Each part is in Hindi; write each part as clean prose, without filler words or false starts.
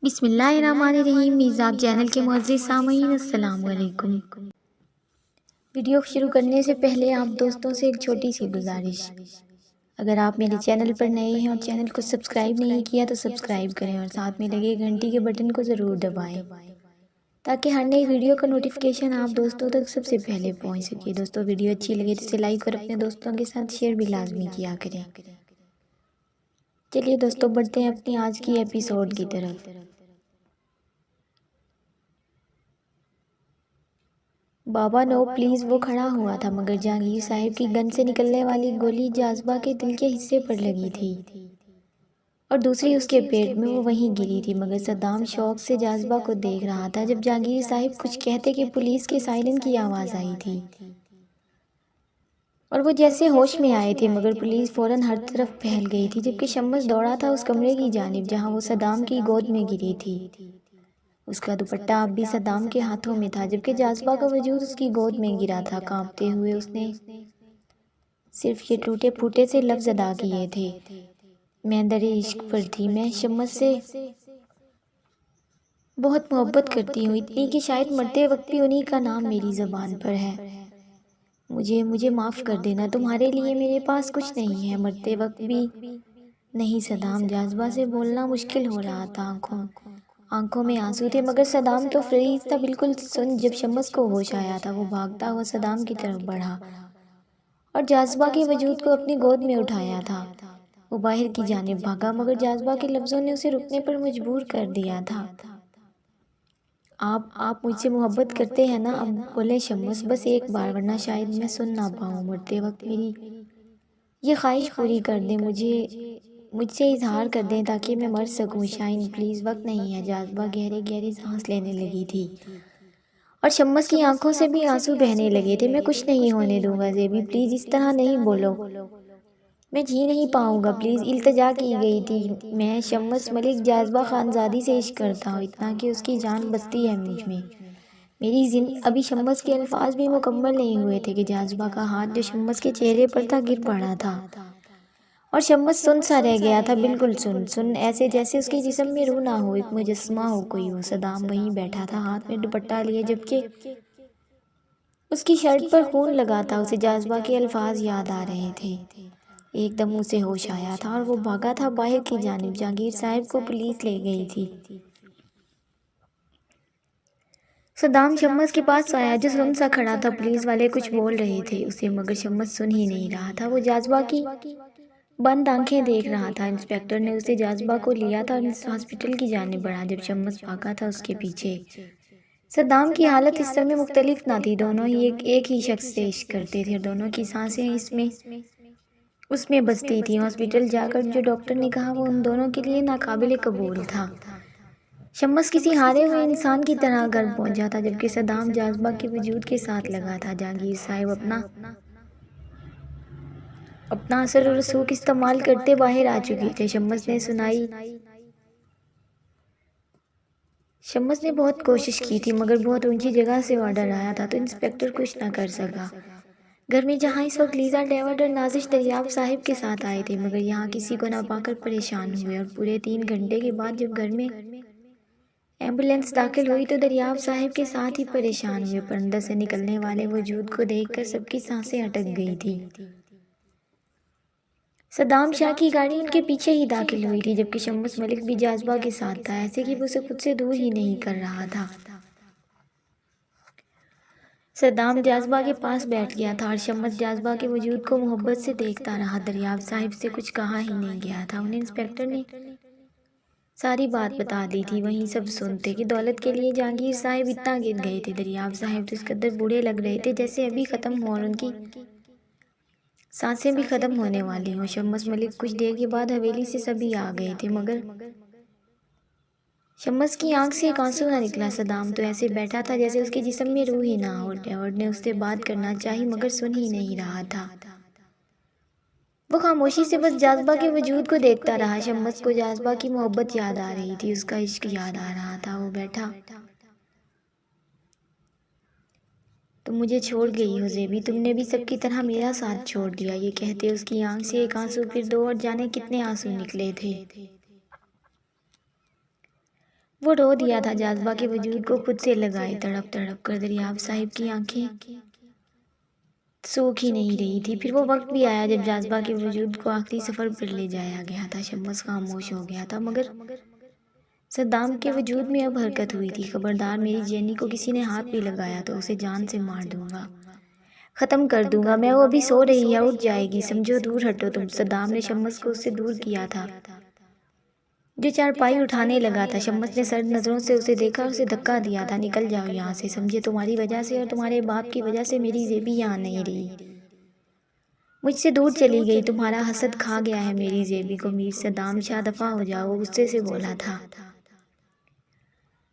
बिस्मिल्लाहिर्रहमानिर्रहीम। मीज़ाब चैनल के मुअज़्ज़िज़ सामीन अस्सलाम वालेकुम। वीडियो शुरू करने से पहले आप दोस्तों से एक छोटी सी गुजारिश, अगर आप मेरे चैनल पर नए हैं और चैनल को सब्सक्राइब नहीं किया तो सब्सक्राइब करें और साथ में लगे घंटी के बटन को ज़रूर दबाएं ताकि हर नई वीडियो का नोटिफिकेशन आप दोस्तों तक सबसे पहले पहुंच सके। दोस्तों वीडियो अच्छी लगे तो इसे लाइक और अपने दोस्तों के साथ शेयर भी लाजमी किया करें। चलिए दोस्तों बढ़ते हैं अपनी आज की एपिसोड की तरफ। बाबा नो प्लीज़ वो खड़ा हुआ था, मगर जहांगीर साहब की गन से निकलने वाली गोली जाज़बा के दिल के हिस्से पर लगी थी और दूसरी उसके पेट में, वो वहीं गिरी थी। मगर सद्दाम शौक से जाज़बा को देख रहा था। जब जहांगीर साहब कुछ कहते कि पुलिस के सायरन की आवाज़ आई थी और वो जैसे होश में आए थे, मगर पुलिस फ़ौरन हर तरफ फैल गई थी। जबकि शम्स दौड़ा था उस कमरे की जानिब जहाँ वो सद्दाम की गोद में गिरी थी। उसका दुपट्टा अब भी सद्दाम के हाथों में था, जबकि जाज़बा का वजूद उसकी गोद में गिरा था। कांपते हुए उसने सिर्फ ये टूटे फूटे से लफ्ज़ अदा किए थे, मैं दरे इश्क पर थी, मैं शम्स से बहुत मोहब्बत करती हूँ, इतनी कि शायद मरते वक्त भी उन्हीं का नाम मेरी ज़बान पर है। मुझे मुझे माफ़ कर देना, तुम्हारे लिए मेरे पास कुछ नहीं है, मरते वक्त भी नहीं। सद्दाम, जाज़बा से बोलना मुश्किल हो रहा था। आंखों में आंसू थे, मगर सद्दाम तो फ्रीज था बिल्कुल सुन। जब शम्स को होश आया था, वो भागता हुआ सद्दाम की तरफ बढ़ा और जाज़बा के वजूद को अपनी गोद में उठाया था। वो बाहर की जानिब भागा, मगर जाज़बा के लफ्ज़ों ने उसे रुकने पर मजबूर कर दिया था। आप मुझसे मोहब्बत करते हैं ना? अब बोले शम्स, बस एक बार, वरना शायद मैं सुन ना पाऊँ। मरते वक्त मेरी ये ख्वाहिश पूरी कर दें, मुझसे इजहार कर दें ताकि मैं मर सकूं। शाइन प्लीज़, वक्त नहीं है। जाज़बा गहरे गहरे सांस लेने लगी थी और शम्स की आंखों से भी आंसू बहने लगे थे। मैं कुछ नहीं होने दूंगा ज़ेबी, प्लीज़ इस तरह नहीं बोलो, मैं जी नहीं पाऊंगा, प्लीज़, इल्तिजा की गई थी। मैं शम्स मलिक जाज़बा खानजादी से इश्क करता हूँ, इतना कि उसकी जान बसती है मुझ में। मेरी अभी शम्स के अल्फाज भी मुकम्मल नहीं हुए थे कि जाज़बा का हाथ जो शम्स के चेहरे पर था गिर पड़ा था और शम्स सुन सा रह गया था, बिल्कुल सुन, ऐसे जैसे उसके जिस्म में रूह ना हो, एक मुजस्समा हो कोई हो। सद्दाम वहीं बैठा था, हाथ में दुपट्टा लिए, जबकि उसकी शर्ट पर खून लगा था। उसे जाज़बा के अल्फाज याद आ रहे थे। एकदम उसे होश आया था और वो भागा था बाहर की जानिब। जहांगीर साहब को पुलिस ले गई थी। सद्दाम शम्स के पास आया जो सुन सा खड़ा था। पुलिस वाले कुछ बोल रहे थे उसे, मगर शम्स सुन ही नहीं रहा था। वो जाज़बा की बंद आंखें देख रहा था। इंस्पेक्टर ने उसे जाज़बा को लिया था और हॉस्पिटल की जानिब बढ़ा। जब शम्स भागा था उसके पीछे। सद्दाम की हालत इस समय मुख्तलिफ ना थी। दोनों ही एक ही शख्स से इश्क करते थे और दोनों की सांसें इसमें उसमें बसती थी। हॉस्पिटल जाकर जो डॉक्टर ने कहा वो उन दोनों के लिए नाकाबिले कबूल था। शम्स किसी हारे हुए इंसान की तरह घर पहुंचा था, जबकि सद्दाम जाज़बा के वजूद के साथ लगा था। जहांगीर साहब अपना असर और रसूख इस्तेमाल करते बाहर आ चुके थे। शम्स ने बहुत कोशिश की थी, मगर बहुत ऊंची जगह से ऑर्डर आया था तो इंस्पेक्टर कुछ ना कर सका। घर में जहां इस वक्त लीजा डेविड और नाजिश दरियाब साहिब के साथ आए थे, मगर यहाँ किसी को ना पाकर परेशान हुए। और पूरे 3 घंटे के बाद जब घर में एम्बुलेंस दाखिल हुई तो दरियाब साहिब के साथ ही परेशान हुए। पर अंदर से निकलने वाले वजूद को देखकर सबकी सांसें अटक गई थी। सद्दाम शाह की गाड़ी उनके पीछे ही दाखिल हुई थी, जबकि शम्स मलिक भी जाज़बा के साथ था, ऐसे कि वो उसे खुद से दूर ही नहीं कर रहा था। सद्दाम जाज़बा के पास बैठ गया था और शम्स जाज़बा के वजूद को मोहब्बत से देखता रहा। दरियाब साहिब से कुछ कहा ही नहीं गया था। उन्हें इंस्पेक्टर ने सारी बात बता दी थी। वहीं सब सुनते कि दौलत के लिए जहांगीर साहब इतना गिर गए थे। दरियाब साहब तो इस कदर बूढ़े लग रहे थे जैसे अभी ख़त्म हो और उनकी सांसें भी ख़त्म होने वाली हों। शम्स मलिक कुछ देर के बाद हवेली से सभी आ गए थे, मगर शम्स की आंख से एक आंसू ना निकला। सद्दाम तो ऐसे बैठा था जैसे उसके जिस्म में रूह ही ना हो। डेविड ने उससे बात करना चाही, मगर सुन ही नहीं रहा था। वो खामोशी से बस जाज़बा के वजूद को देखता रहा। शम्स को जाज़बा की मोहब्बत याद आ रही थी, उसका इश्क याद आ रहा था। वो बैठा, तुम मुझे छोड़ गई हो ज़ेबी, तुमने भी सबकी तरह मेरा साथ छोड़ दिया। ये कहते उसकी आंख से एक आंसू, फिर 2 और जाने कितने आंसू निकले थे। वो रो दिया था, जाज़बा के वजूद को खुद से लगाए तड़प तड़प कर। दरियाब साहिब की आंखें सूख ही नहीं रही थी। फिर वो वक्त भी आया जब जाज़बा के वजूद को आखिरी सफ़र पर ले जाया गया था। शम्स खामोश हो गया था, मगर सद्दाम के वजूद में अब हरकत हुई थी। खबरदार, मेरी जेनी को किसी ने हाथ भी लगाया तो उसे जान से मार दूंगा, ख़त्म कर दूंगा मैं। वो अभी सो रही है, उठ जाएगी, समझो। दूर हटो तुम। सद्दाम ने शम्स को उससे दूर किया था, जो चारपाई उठाने लगा था। शम्स ने सर्द नज़रों से उसे देखा और उसे धक्का दिया था। निकल जाओ यहाँ से, समझे। तुम्हारी वजह से और तुम्हारे बाप की वजह से मेरी जेबी यहाँ नहीं रही, मुझसे दूर चली गई। तुम्हारा हसद खा गया है मेरी जेबी को। मीर सद्दाम शाह, दफ़ा हो जाओ, वो गुस्से से बोला था,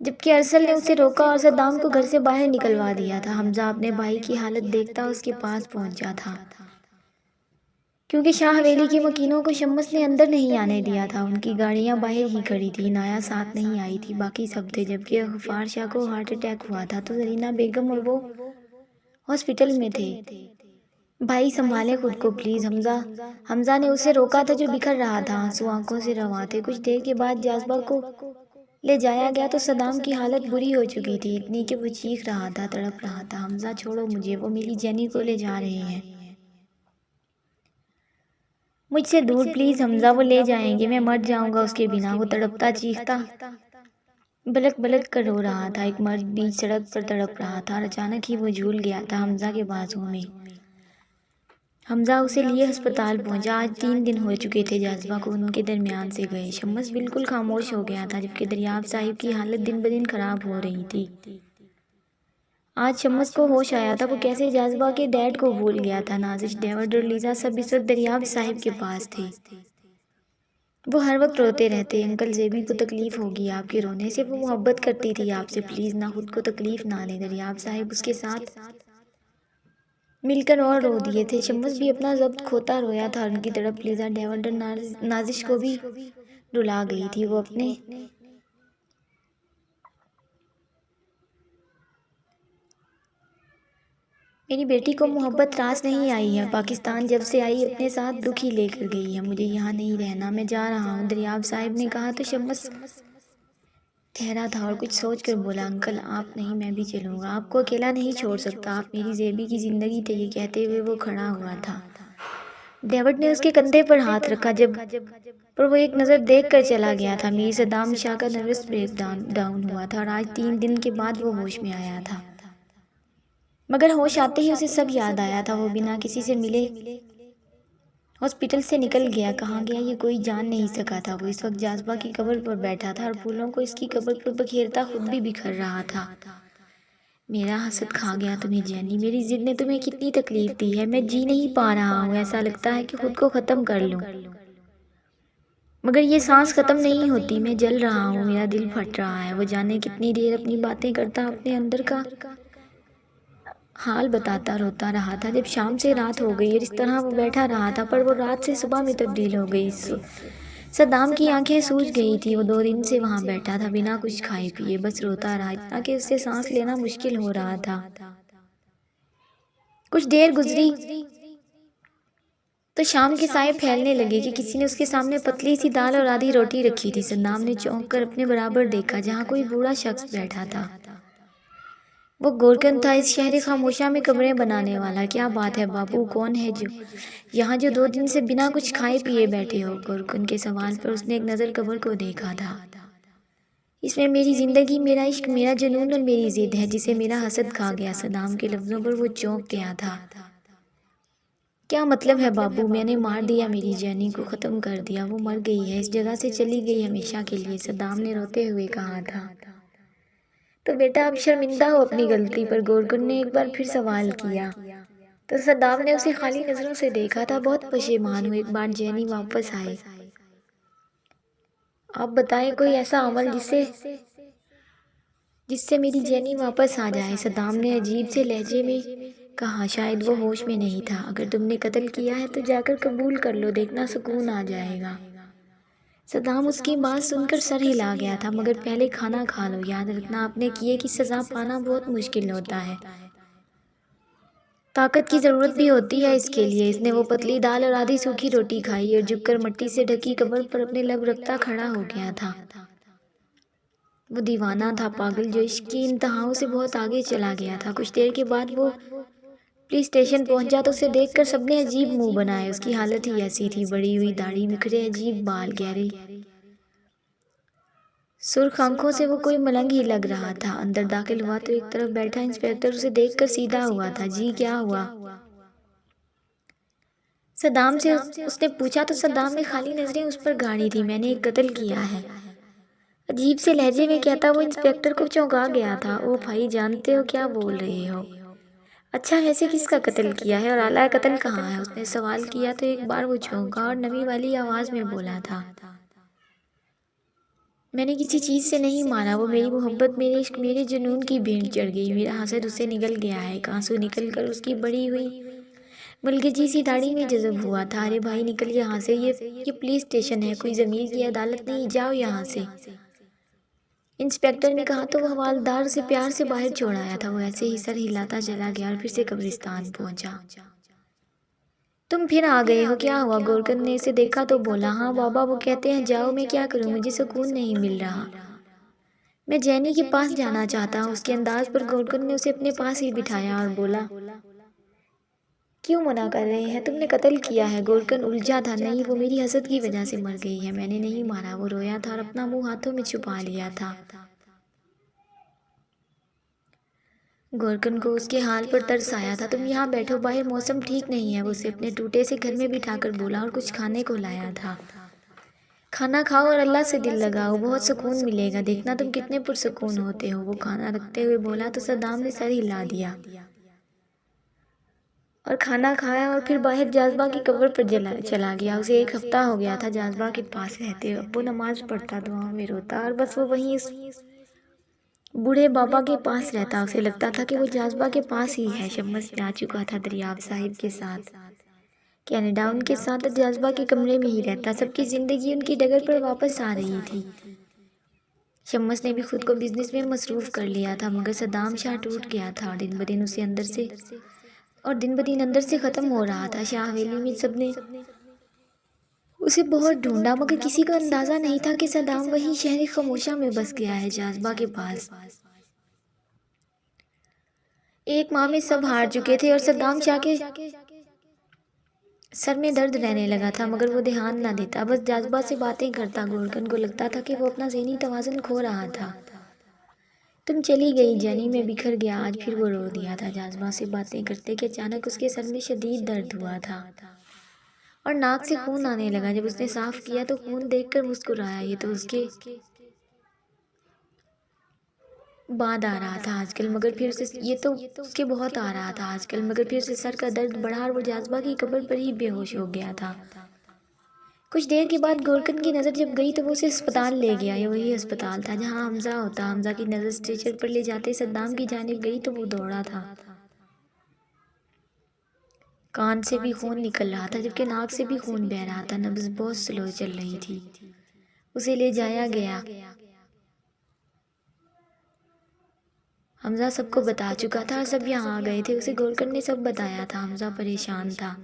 जबकि अरसल ने उसे रोका और सद्दाम को घर से बाहर निकलवा दिया था। हमजा अपने भाई की हालत देखता उसके पास पहुंचा था, क्योंकि शाह हवेली के मकीनों को शम्स ने अंदर नहीं आने दिया था। उनकी गाड़ियां बाहर ही खड़ी थी। नाया साथ नहीं आई थी, बाकी सब थे। जबकि गफ्फार शाह को हार्ट अटैक हुआ था तो जरीना बेगम और वो हॉस्पिटल में थे। भाई संभाले खुद को प्लीज़। हमजा ने उसे रोका था, जो बिखर रहा था, आंसू आंखों से रवा थे। कुछ देर के बाद जाज़बा को ले जाया गया तो सद्दाम की हालत बुरी हो चुकी थी, इतनी कि वो चीख रहा था, तड़प रहा था। हमजा, छोड़ो मुझे, वो मेरी जेनी को ले जा रहे हैं, मुझसे दूर प्लीज़। हमजा, वो ले जाएंगे, मैं मर जाऊंगा उसके बिना। वो तड़पता चीखता बलक बलक कर रो रहा था। एक मर्द बीच सड़क पर तड़प रहा था और अचानक ही वो झूल गया था हमजा के बाजुओं में। हमजा उसे लिए अस्पताल पहुंचा। आज 3 दिन हो चुके थे जाज़बा को उनके दरमियान से गए। शम्स बिल्कुल खामोश हो गया था, जबकि दरियाब साहिब की हालत दिन ब दिन खराब हो रही थी। आज शम्स को होश आया था, वो कैसे जाज़बा के डैड को भूल गया था। नाजिश, डेविड और लीजा सब इस वक्त दरियाब साहिब के पास थे। वो हर वक्त रोते रहते, अंकल जेबी को तकलीफ़ होगी आपके रोने से, वो मोहब्बत करती थी आपसे, प्लीज़ ना, खुद को तकलीफ़ ना लें। दरियाब साहिब उसके साथ मिलकर और रो दिए थे। शम्स भी अपना ज़ब्त खोता रोया था। उनकी तड़प लीजा, डेविड और नाजिश को भी रुला गई थी। वो अपने मेरी बेटी को मोहब्बत रास नहीं आई है। पाकिस्तान जब से आई अपने साथ दुख ही लेकर गई है। मुझे यहाँ नहीं रहना, मैं जा रहा हूँ, दरियाब साहिब ने कहा तो शम्स ठहरा था और कुछ सोच कर बोला, अंकल आप नहीं, मैं भी चलूँगा, आपको अकेला नहीं छोड़ सकता, आप मेरी जेबी की ज़िंदगी थे। ये कहते हुए वो खड़ा हुआ था। डेविड ने उसके कंधे पर हाथ रखा, जब पर वो एक नज़र देख कर चला गया था। मीर सद्दाम शाह का नर्वस ब्रेक डाउन हुआ था और आज 3 दिन के बाद वो होश में आया था। मगर होश आते ही उसे सब याद आया था। वो बिना किसी से मिले हॉस्पिटल से निकल गया। कहाँ गया ये कोई जान नहीं सका था। वो इस वक्त जाज़बा की कब्र पर बैठा था और फूलों को इसकी कब्र पर बखेरता खुद भी बिखर रहा था। मेरा हसद खा गया तुम्हें जेनी, मेरी जिद ने तुम्हें कितनी तकलीफ दी है। मैं जी नहीं पा रहा हूँ, ऐसा लगता है कि खुद को ख़त्म कर लूँ, मगर ये सांस ख़त्म नहीं होती। मैं जल रहा हूँ, मेरा दिल फट रहा है। वो जाने कितनी देर अपनी बातें करता अपने अंदर का हाल बताता रोता रहा था। जब शाम से रात हो गई और इस तरह वो बैठा रहा था, पर वो रात से सुबह में तब्दील हो गई। सद्दाम की आंखें सूज गई थी। वो 2 दिन से वहाँ बैठा था बिना कुछ खाए पिए, बस रोता रहा, इतना कि उससे सांस लेना मुश्किल हो रहा था। कुछ देर गुजरी तो शाम के साए फैलने लगे कि किसी ने उसके सामने पतली सी दाल और आधी रोटी रखी थी। सद्दाम ने चौंक कर अपने बराबर देखा, जहाँ कोई बूढ़ा शख्स बैठा था। वो गोरकन था, इस शहर खामोशा में कमरे बनाने वाला। क्या बात है बाबू, कौन है जो यहाँ जो 2 दिन से बिना कुछ खाए पिए बैठे हो? गोरकन के सवाल पर उसने एक नज़र कब्र को देखा था। इसमें मेरी ज़िंदगी, मेरा इश्क, मेरा जुनून और मेरी जिद है, जिसे मेरा हसद खा गया। सद्दाम के लफ्ज़ों पर वो चौंक गया था। क्या मतलब है बाबू? मैंने मार दिया, मेरी जेनी को ख़त्म कर दिया, वो मर गई है, इस जगह से चली गई हमेशा के लिए, सद्दाम ने रोते हुए कहा था। तो बेटा अब शर्मिंदा हो अपनी गलती पर? गोरकुन ने एक बार फिर सवाल किया। तो सद्दाम ने उसे खाली नज़रों से देखा था। बहुत पशेमान हूँ, एक बार जेनी वापस आए। आप बताएं कोई ऐसा अमल जिससे मेरी जेनी वापस आ जाए? सद्दाम ने अजीब से लहजे में कहा। शायद वो होश में नहीं था। अगर तुमने कत्ल किया है तो जाकर कबूल कर लो, देखना सुकून आ जाएगा। सद्दाम उसकी बात सुनकर सर हिला गया था। मगर पहले खाना खा लो, याद रखना आपने किए की सज़ा पाना बहुत मुश्किल होता है, ताकत की ज़रूरत भी होती है इसके लिए। इसने वो पतली दाल और आधी सूखी रोटी खाई और झुककर मिट्टी से ढकी कब्र पर अपने लब रखता खड़ा हो गया था। वो दीवाना था, पागल, जो इश्क की इंतहाओं से बहुत आगे चला गया था। कुछ देर के बाद वो पुलिस स्टेशन पहुंचा तो उसे देखकर सबने अजीब मुंह बनाए। उसकी हालत ही ऐसी थी, बड़ी हुई दाढ़ी, बिखरे अजीब बाल, गहरे सुर्ख आंखों से वो कोई मलंग ही लग रहा था। अंदर दाखिल हुआ तो एक तरफ बैठा इंस्पेक्टर उसे देखकर सीधा हुआ था। जी क्या हुआ? सद्दाम से उसने पूछा तो सद्दाम ने खाली नजरें उस पर गाड़ी थी। मैंने एक कत्ल किया है, अजीब से लहजे में कहता वो इंस्पेक्टर को चौंका गया था। ओ भाई, जानते हो क्या बोल रहे हो? अच्छा, वैसे किसका कत्ल किया है और आला कत्ल कहाँ है? उसने सवाल किया तो एक बार वो चौंका और नमी वाली आवाज में बोला था, मैंने किसी चीज़ से नहीं मारा। वो मेरी मोहब्बत, मेरे इश्क, मेरे जुनून की भेंट चढ़ गई। मेरा हसद उससे निकल गया है। आंसू निकल कर उसकी बड़ी हुई मुलगजी सी दाढ़ी में जज़ब हुआ था। अरे भाई, निकल यहाँ से, ये पुलिस स्टेशन है, कोई ज़मीर की अदालत नहीं, जाओ यहाँ से, इंस्पेक्टर ने कहा तो वो हवालदार से प्यार से बाहर छोड़ आया था। वो ऐसे ही सर हिलाता चला गया और फिर से कब्रिस्तान पहुंचा। तुम फिर आ गए हो, क्या हुआ? गोरकन ने इसे देखा तो बोला, हाँ बाबा, वो कहते हैं जाओ, मैं क्या करूं, मुझे सुकून नहीं मिल रहा, मैं जैनी के पास जाना चाहता हूँ। उसके अंदाज पर गोरकन ने उसे अपने पास ही बिठाया और बोला, क्यों मना कर रहे हैं, तुमने कत्ल किया है। गोरकन उलझा था। नहीं, वो मेरी हसद की वजह से मर गई है, मैंने नहीं मारा। वो रोया था और अपना मुंह हाथों में छुपा लिया था। गोरकन को उसके हाल पर तरस आया था। तुम यहाँ बैठो, बाहर मौसम ठीक नहीं है। वो उसे अपने टूटे से घर में बिठाकर बोला और कुछ खाने को लाया था। खाना खाओ और अल्लाह से दिल लगाओ, बहुत सुकून मिलेगा, देखना तुम कितने पुरसुकून होते हो। वो खाना रखते हुए बोला तो सद्दाम ने सर हिला दिया और खाना खाया और फिर बाहर जाज़बा की कब्र पर चला गया। उसे 1 हफ्ता हो गया था जाज़बा के पास रहते हुए। अब्बू नमाज पढ़ता, दुआ में रोता और बस वो वहीं उस बूढ़े बाबा के पास रहता। उसे लगता था कि वो जाज़बा के पास ही है। शम्स जा चुका था दरियाब साहिब के साथ कनाडा, उनके साथ जाज़बा के कमरे में ही रहता। सबकी ज़िंदगी उनकी डगर पर वापस आ रही थी। शम्स ने भी खुद को बिजनेस में मसरूफ़ कर लिया था, मगर सद्दाम शाह टूट गया था। दिन ब दिन उसे अंदर से ख़त्म हो रहा था। शाह हवेली में सबने उसे बहुत ढूंढा, मगर किसी को अंदाज़ा नहीं था कि सद्दाम वही शहर खामोशा में बस गया है, जाज़बा के पास। 1 माह में सब हार चुके थे और सद्दाम शाह के सर में दर्द रहने लगा था, मगर वो ध्यान ना देता, बस जाज़बा से बातें करता। गोरकन को लगता था कि वो अपना ज़हनी तवाज़ुन खो रहा था। तुम चली गई जैनी, में बिखर गया। आज फिर वो रो दिया था जाज़बा से बातें करते कि अचानक उसके सर में शदीद दर्द हुआ था और नाक से खून आने लगा। जब उसने साफ किया तो खून देखकर मुस्कुराया। ये तो उसके बाद आ रहा था आजकल, मगर फिर से ये तो उसके बहुत आ रहा था आजकल, मगर फिर से सर का दर्द बढ़ा और वो जाज़बा की कब्र पर ही बेहोश हो गया था। कुछ देर के बाद गोरकन की नज़र जब गई तो वो उसे अस्पताल ले गया। ये वही अस्पताल था जहाँ हमजा होता। हमजा की नज़र स्ट्रेचर पर ले जाते सद्दाम की जानिब गई तो वो दौड़ा था। कान से भी खून निकल रहा था, जबकि नाक से भी खून बह रहा था। नब्ज़ बहुत स्लो चल रही थी। उसे ले जाया गया। हमजा सबको बता चुका था और सब यहाँ आ गए थे। उसे गोरकन ने सब बताया था। हमजा परेशान था।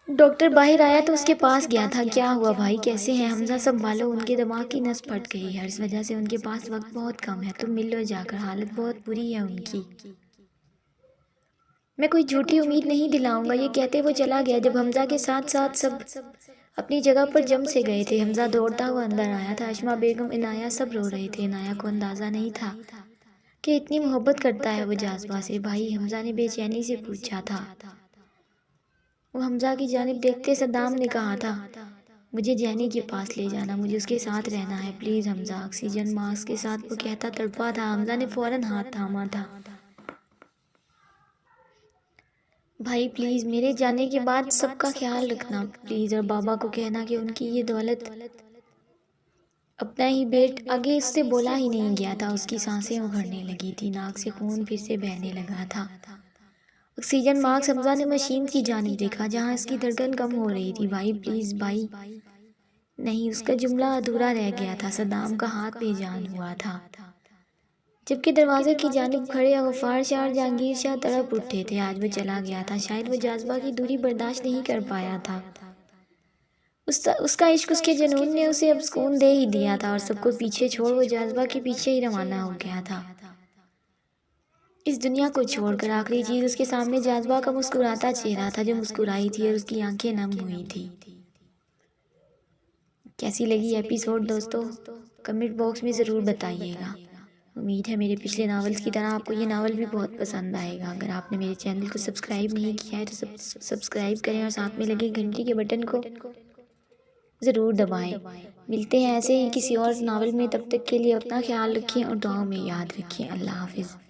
डॉक्टर बाहर आया तो उसके पास गया था। क्या हुआ भाई, कैसे हैं? हमजा संभालो, उनके दिमाग की नस फट गई है, इस वजह से उनके पास वक्त बहुत कम है, तुम मिल लो जाकर, हालत बहुत बुरी है उनकी। मैं कोई झूठी उम्मीद नहीं दिलाऊंगा, ये कहते वो चला गया। जब हमजा के साथ साथ सब अपनी जगह पर जम से गए थे। हमजा दौड़ता हुआ अंदर आया था। अशमा बेगम, इनाया सब रो रहे थे। इनाया को अंदाज़ा नहीं था कि इतनी मोहब्बत करता है वो जाज़बा से। भाई, हमजा ने बेचैनी से पूछा था। वो हमजा की जानिब देखते सद्दाम ने कहा था, मुझे जैनी के पास ले जाना, मुझे उसके साथ रहना है, प्लीज़ हमजा। ऑक्सीजन मास्क के साथ वो कहता तड़पा था। हमजा ने फ़ौरन हाथ थामा था। भाई प्लीज़, मेरे जाने के बाद सबका ख्याल रखना प्लीज़, और बाबा को कहना कि उनकी ये दौलत अपना ही बेट। आगे इससे बोला ही नहीं गया था। उसकी सांसें उखड़ने लगी थी, नाक से खून फिर से बहने लगा था। Oxygen mask. हमजा ने मशीन की जानिब देखा जहाँ इसकी धड़कन कम हो रही थी। भाई प्लीज़ भाई। नहीं, उसका जुमला अधूरा रह गया था। सद्दाम का हाथ बेजान हुआ था, जबकि दरवाजे की जानिब खड़े गफ्फार शाह और जहांगीर शाह तड़प उठे थे। आज वो चला गया था। शायद वो जाज़बा की दूरी बर्दाश्त नहीं कर पाया था। उसका इश्क, उसके जुनून ने उसे अब सुकून दे ही दिया था और सबको पीछे छोड़ वो जज्बा के पीछे ही रवाना हो गया था। इस दुनिया को छोड़कर आखिरी चीज उसके सामने जज्बा का मुस्कुराता चेहरा था, जो मुस्कुराई थी और उसकी आंखें नम हुई थी। कैसी लगी एपिसोड दोस्तों, कमेंट बॉक्स में ज़रूर बताइएगा। उम्मीद है मेरे पिछले नावल्स की तरह आपको ये नावल भी बहुत पसंद आएगा। अगर आपने मेरे चैनल को सब्सक्राइब नहीं किया है तो सब्सक्राइब करें और साथ में लगे घंटी के बटन को ज़रूर दबाएं। मिलते हैं ऐसे ही किसी और नावल में, तब तक के लिए अपना ख्याल रखें और दुआओं में याद रखें। अल्लाह हाफिज़।